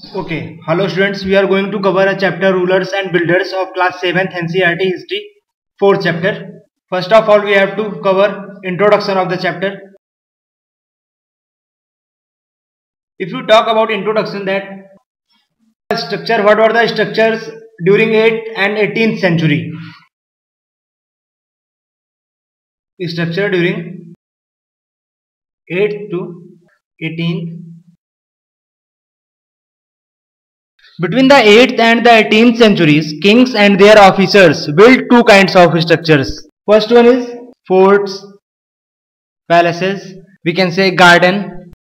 Okay, hello students, we are going to cover a chapter rulers and builders of class 7th NCERT history, 4th chapter. First of all, we have to cover introduction of the chapter. If you talk about introduction, that structure, what were the structures during 8th and 18th century? Structure during 8th to 18th. Between the 8th and the 18th centuries, kings and their officers built two kinds of structures. First one is forts, palaces, we can say garden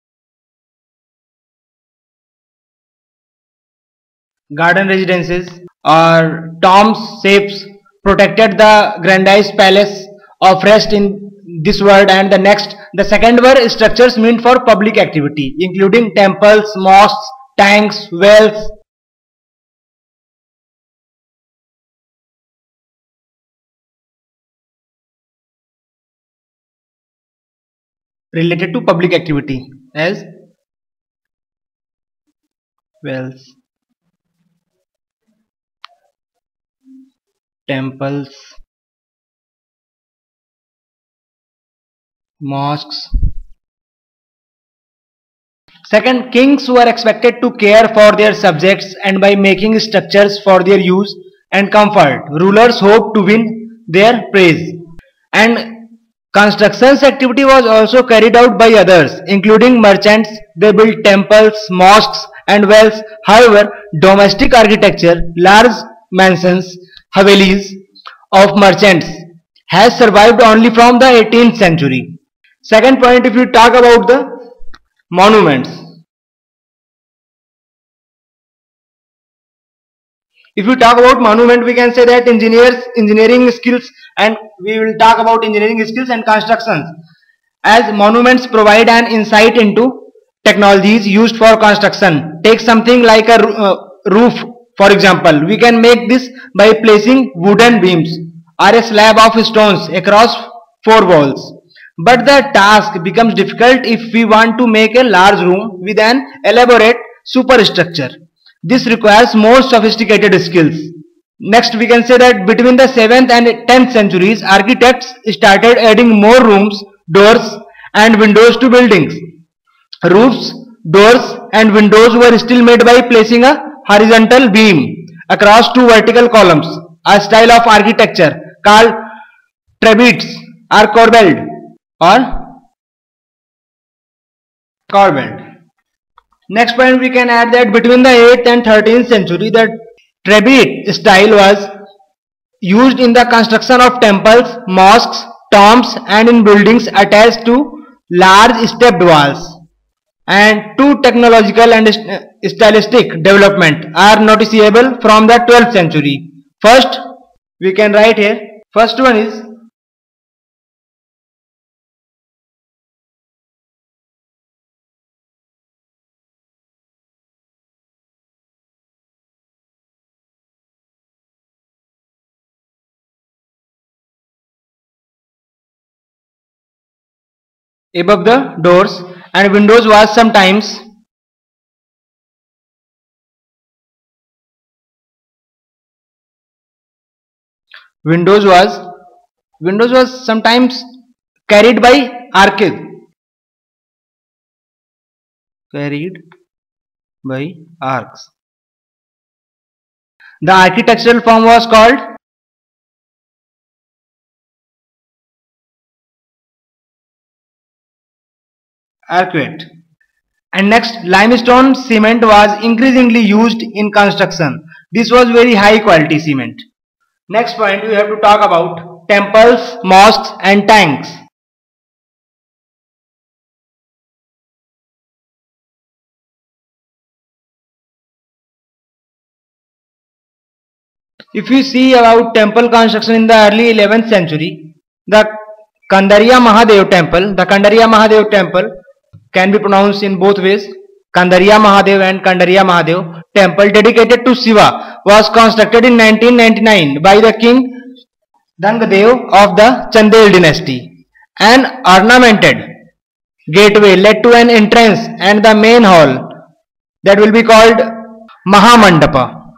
residences, or tombs, safes protected the grandiose palace of rest in this world. And the second were structures meant for public activity, including temples, mosques, tanks, wells. Related to public activity as wells, temples, mosques. Second, kings were expected to care for their subjects, and by making structures for their use and comfort, rulers hoped to win their praise. And constructions activity was also carried out by others, including merchants. They built temples, mosques, and wells. However, domestic architecture, large mansions, havelis of merchants, has survived only from the 18th century. Second point, if you talk about the monuments. If you talk about monument, we can say that engineering skills, and we will talk about engineering skills and constructions, as monuments provide an insight into technologies used for construction. Take something like a roof, for example. We can make this by placing wooden beams or a slab of stones across four walls. But the task becomes difficult if we want to make a large room with an elaborate superstructure. This requires more sophisticated skills. Next, we can say that between the 7th and 10th centuries, architects started adding more rooms, doors, and windows to buildings. Roofs, doors, and windows were still made by placing a horizontal beam across two vertical columns, a style of architecture called trebuchets or corbelled. Next point, we can add that between the 8th and 13th century, the trebuchet style was used in the construction of temples, mosques, tombs, and in buildings attached to large stepped walls. And two technological and stylistic development are noticeable from the 12th century. First, we can write here. First one is above the doors, and windows was sometimes carried by arcs. The architectural form was called arcuate. And next, limestone cement was increasingly used in construction. This was very high quality cement. Next point, we have to talk about temples, mosques, and tanks. If you see about temple construction in the early 11th century, the Kandariya Mahadev temple can be pronounced in both ways, Kandariya Mahadev and Kandariya Mahadev temple, dedicated to Shiva, was constructed in 1999 by the king Dangadev of the Chandel dynasty. An ornamented gateway led to an entrance and the main hall that will be called Mahamandapa,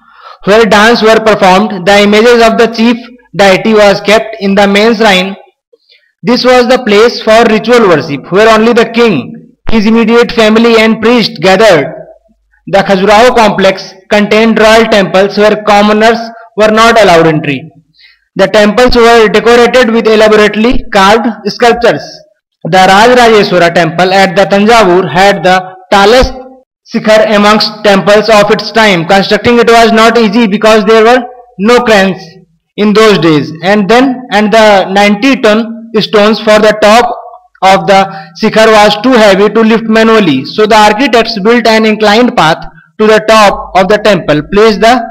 where dance were performed. The images of the chief deity was kept in the main shrine. This was the place for ritual worship, where only the king, his immediate family and priests gathered. The Khajuraho complex contained royal temples where commoners were not allowed entry. The temples were decorated with elaborately carved sculptures. The Rajrajeshwara temple at the Tanjavur had the tallest shikhar amongst temples of its time. Constructing it was not easy because there were no cranes in those days. And the 90-ton stones for the top of the shikhar was too heavy to lift manually. So the architects built an inclined path to the top of the temple, placed the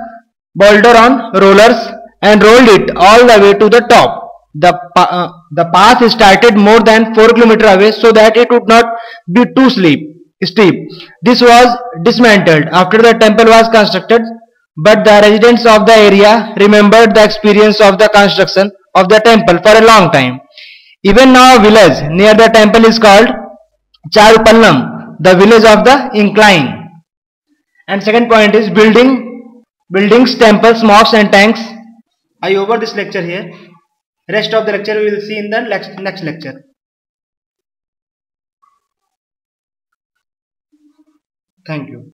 boulder on rollers and rolled it all the way to the top. The path started more than 4 kilometers away so that it would not be too steep. This was dismantled after the temple was constructed, but the residents of the area remembered the experience of the construction of the temple for a long time. Even now a village near the temple is called Charupallam, the village of the incline. And second point is buildings, temples, mosques and tanks. I over this lecture here. Rest of the lecture we will see in the next lecture. Thank you.